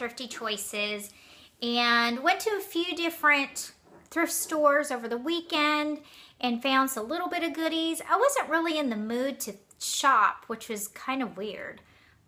Thrifty Choices and went to a few different thrift stores over the weekend and found a little bit of goodies. I wasn't really in the mood to shop, which was kind of weird,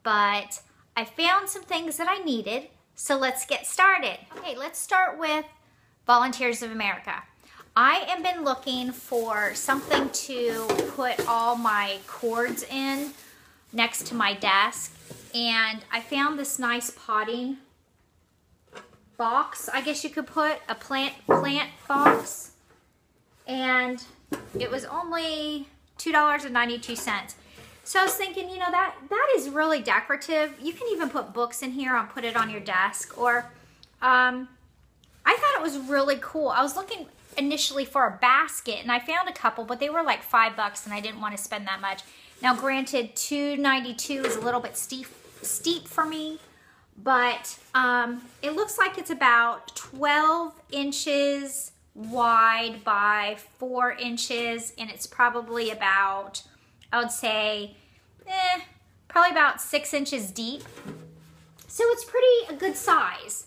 but I found some things that I needed, so let's get started. Okay, let's start with Volunteers of America. I have been looking for something to put all my cords in next to my desk, and I found this nice potting box. I guess you could put a plant box, and it was only $2.92. So I was thinking, you know, that is really decorative. You can even put books in here and put it on your desk, or I thought it was really cool. I was looking initially for a basket, and I found a couple, but they were like $5 and I didn't want to spend that much. Now granted, $2.92 is a little bit steep for me, but it looks like it's about 12 inches wide by 4 inches, and it's probably about, I would say, probably about 6 inches deep. So it's pretty a good size.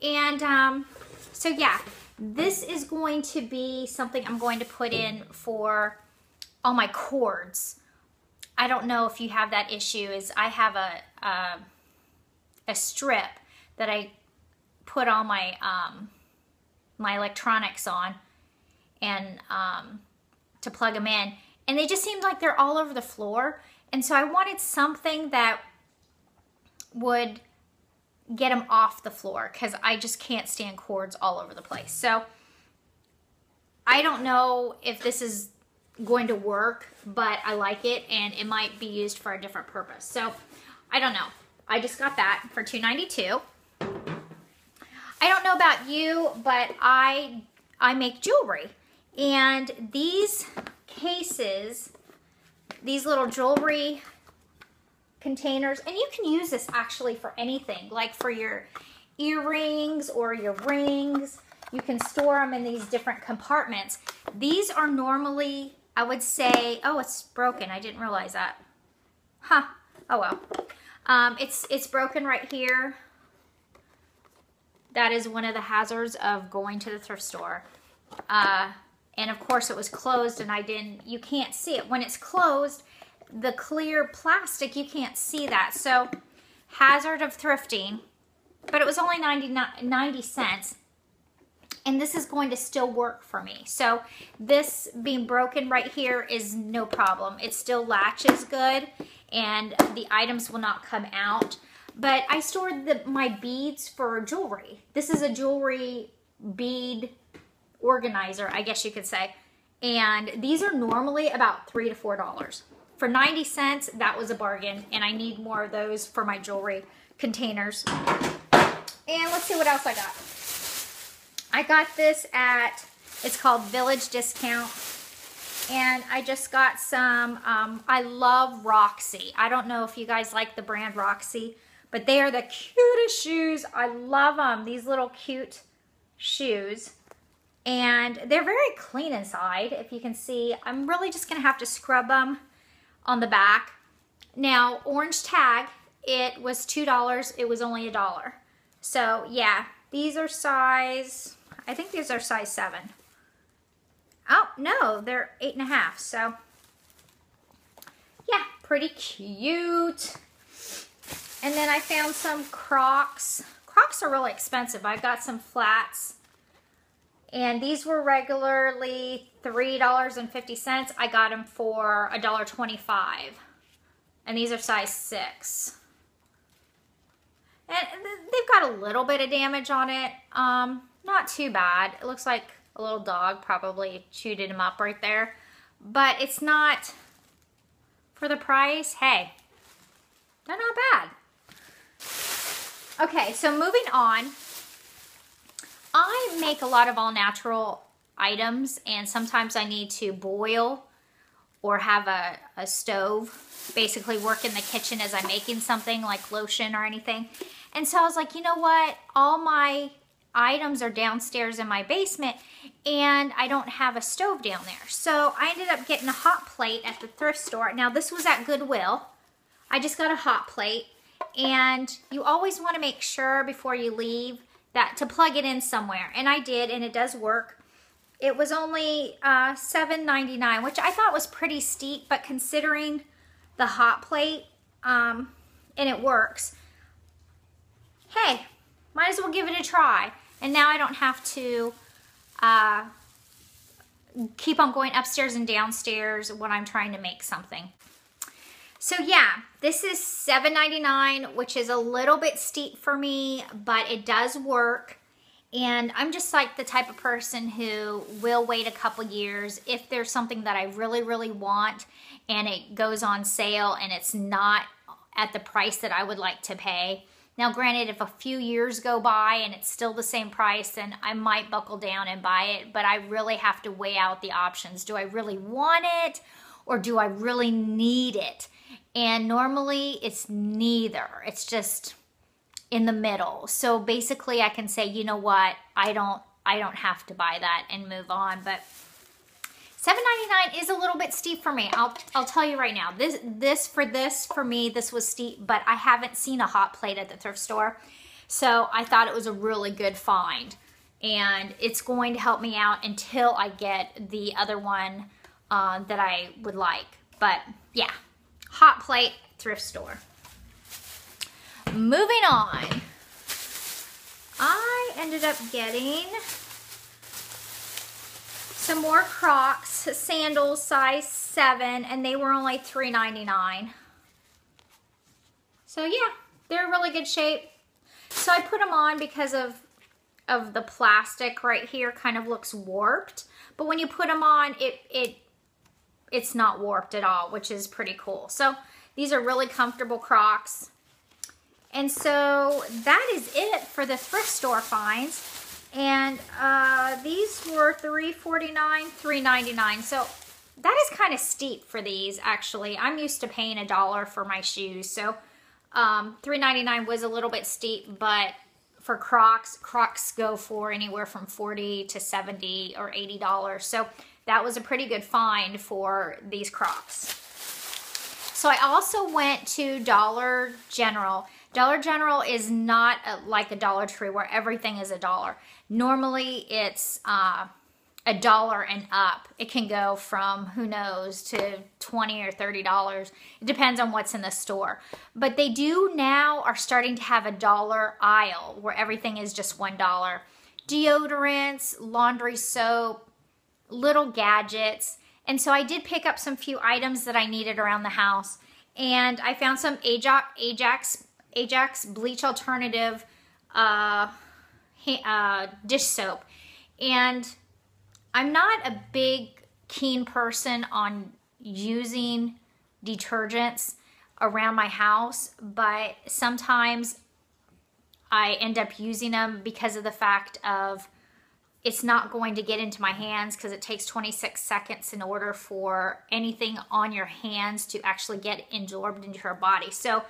And so yeah, this is going to be something I'm going to put in for all my cords. I don't know if you have that issue. Is I have a strip that I put all my my electronics on, and to plug them in, and they just seemed like they're all over the floor. And so I wanted something that would get them off the floor, because I just can't stand cords all over the place. So I don't know if this is going to work, but I like it, and it might be used for a different purpose. So I don't know. I just got that for $2.92. I don't know about you, but I make jewelry, and these cases, these little jewelry containers, and you can use this actually for anything, like for your earrings or your rings. You can store them in these different compartments. These are normally, I would say, oh, it's broken. I didn't realize that. Huh. Oh well. It's broken right here. That is one of the hazards of going to the thrift store. And of course it was closed, and you can't see it. When it's closed, the clear plastic, you can't see that. So, hazard of thrifting, but it was only 90 cents. And this is going to still work for me. So this being broken right here is no problem. It still latches good, and the items will not come out. But I stored my beads for jewelry. This is a jewelry bead organizer, I guess you could say. And these are normally about $3 to $4. For 90 cents, that was a bargain, and I need more of those for my jewelry containers. And let's see what else I got. I got this at, it's called Village Discount, and I just got some, I love Roxy. I don't know if you guys like the brand Roxy, but they are the cutest shoes. I love them, these little cute shoes. And they're very clean inside, if you can see. I'm really just gonna have to scrub them on the back. Now, orange tag, it was $2, it was only $1. So yeah, these are size, I think these are size 7. Oh, no, they're 8.5, so yeah, pretty cute. And then I found some Crocs. Crocs are really expensive. I got some flats, and these were regularly $3.50. I got them for $1.25. And these are size 6. And they've got a little bit of damage on it. Not too bad. It looks like a little dog probably chewed them up right there. But it's not, for the price, hey, they're not bad. Okay, so moving on. I make a lot of all natural items, and sometimes I need to boil or have a stove basically work in the kitchen as I'm making something like lotion or anything. And so I was like, you know what? All my items are downstairs in my basement, and I don't have a stove down there. So I ended up getting a hot plate at the thrift store. Now this was at Goodwill. I just got a hot plate, And you always want to make sure before you leave that to plug it in somewhere. And I did, and it does work. It was only $7.99, which I thought was pretty steep, but considering the hot plate, and it works, hey, might as well give it a try. And now I don't have to keep on going upstairs and downstairs when I'm trying to make something. So yeah, this is $7.99, which is a little bit steep for me, but it does work. And I'm just like the type of person who will wait a couple years if there's something that I really, really want and it goes on sale and it's not at the price that I would like to pay. Now, granted, if a few years go by and it's still the same price, then I might buckle down and buy it, but I really have to weigh out the options. Do I really want it or do I really need it? And normally it's neither. It's just in the middle. So basically I can say, you know what, I don't have to buy that and move on. But $7.99 is a little bit steep for me. I'll tell you right now. For me, this was steep, but I haven't seen a hot plate at the thrift store. So I thought it was a really good find. And it's going to help me out until I get the other one that I would like. But yeah, hot plate, thrift store. Moving on, I ended up getting some more Crocs sandals, size 7, and they were only $3.99. So yeah, they're in really good shape. So I put them on because of the plastic right here kind of looks warped, but when you put them on, it's not warped at all, which is pretty cool. So these are really comfortable Crocs. And so that is it for the thrift store finds. And these were $3.49, $3.99. So that is kind of steep for these, actually. I'm used to paying $1 for my shoes. So $3.99 was a little bit steep, but for Crocs go for anywhere from $40 to $70 or $80. So that was a pretty good find for these Crocs. So I also went to Dollar General. Dollar General is not like a Dollar Tree where everything is $1. Normally it's $1 and up. It can go from, who knows, to $20 or $30. It depends on what's in the store. But they do now are starting to have a $1 aisle where everything is just $1. Deodorants, laundry soap, little gadgets. And so I did pick up some few items that I needed around the house. And I found some Ajax Bleach Alternative dish soap. And I'm not a big keen person on using detergents around my house, but sometimes I end up using them because of the fact of it's not going to get into my hands because it takes 26 seconds in order for anything on your hands to actually get absorbed into your body. So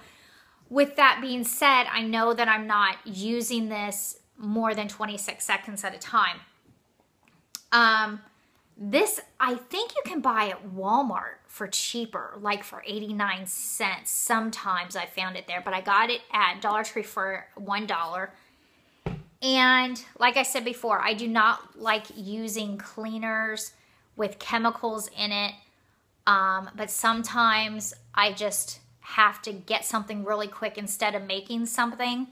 with that being said, I know that I'm not using this more than 26 seconds at a time. This, I think you can buy at Walmart for cheaper, like for 89 cents. Sometimes I found it there, but I got it at Dollar Tree for $1. And like I said before, I do not like using cleaners with chemicals in it. But sometimes I just have to get something really quick instead of making something.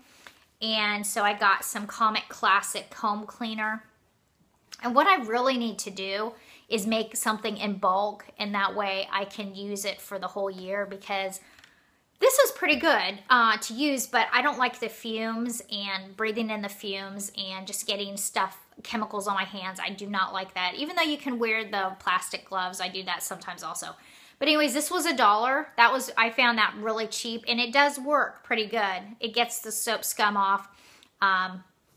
And so I got some Comet Classic comb cleaner. And what I really need to do is make something in bulk, and that way I can use it for the whole year, because this was pretty good to use, but I don't like the fumes and breathing in the fumes and just getting chemicals on my hands. I do not like that. Even though you can wear the plastic gloves, I do that sometimes also. But anyways, this was $1. I found that really cheap, and it does work pretty good. It gets the soap scum off.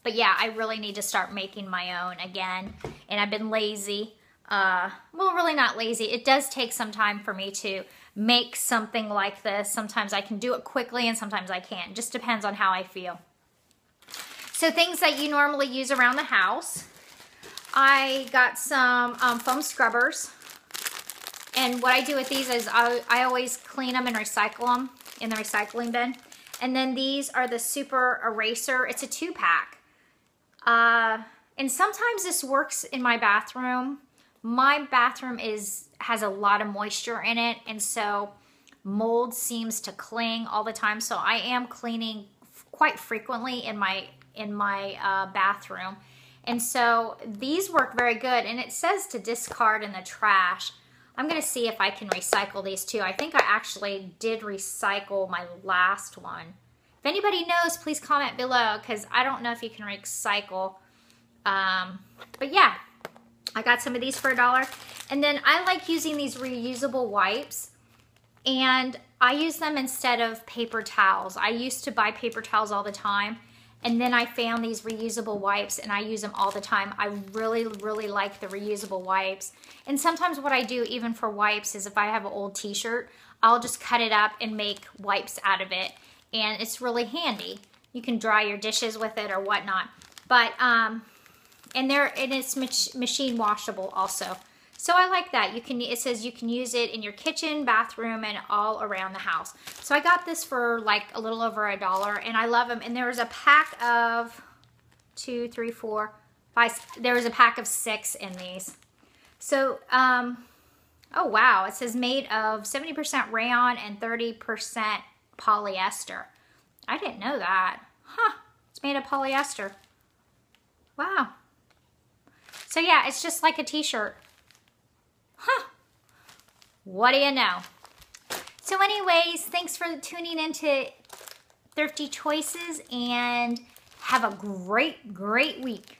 But yeah, I really need to start making my own again. And I've been lazy. Well, really not lazy. It does take some time for me to make something like this. Sometimes I can do it quickly and sometimes I can't. Just depends on how I feel. So things that you normally use around the house. I got some foam scrubbers. And what I do with these is I always clean them and recycle them in the recycling bin. And then these are the Super Eraser. It's a 2-pack. And sometimes this works in my bathroom. My bathroom has a lot of moisture in it, and so mold seems to cling all the time. So I am cleaning quite frequently in my bathroom. And so these work very good, and it says to discard in the trash. I'm gonna see if I can recycle these too. I think I actually did recycle my last one. If anybody knows, please comment below, because I don't know if you can recycle. But yeah, I got some of these for $1. And then I like using these reusable wipes, and I use them instead of paper towels. I used to buy paper towels all the time, and then I found these reusable wipes, and I use them all the time. I really, really like the reusable wipes. And sometimes what I do, even for wipes, is if I have an old t-shirt, I'll just cut it up and make wipes out of it. And it's really handy. You can dry your dishes with it or whatnot. But, and it's machine washable also. So I like that. It says you can use it in your kitchen, bathroom, and all around the house. So I got this for like a little over $1, and I love them. And there was a pack of 2, 3, 4, 5. There was a pack of 6 in these. So, oh wow, it says made of 70% rayon and 30% polyester. I didn't know that. Huh, it's made of polyester. Wow. So yeah, it's just like a t-shirt. Huh. What do you know? So anyways, thanks for tuning into Thrifty Choices, and have a great, great week.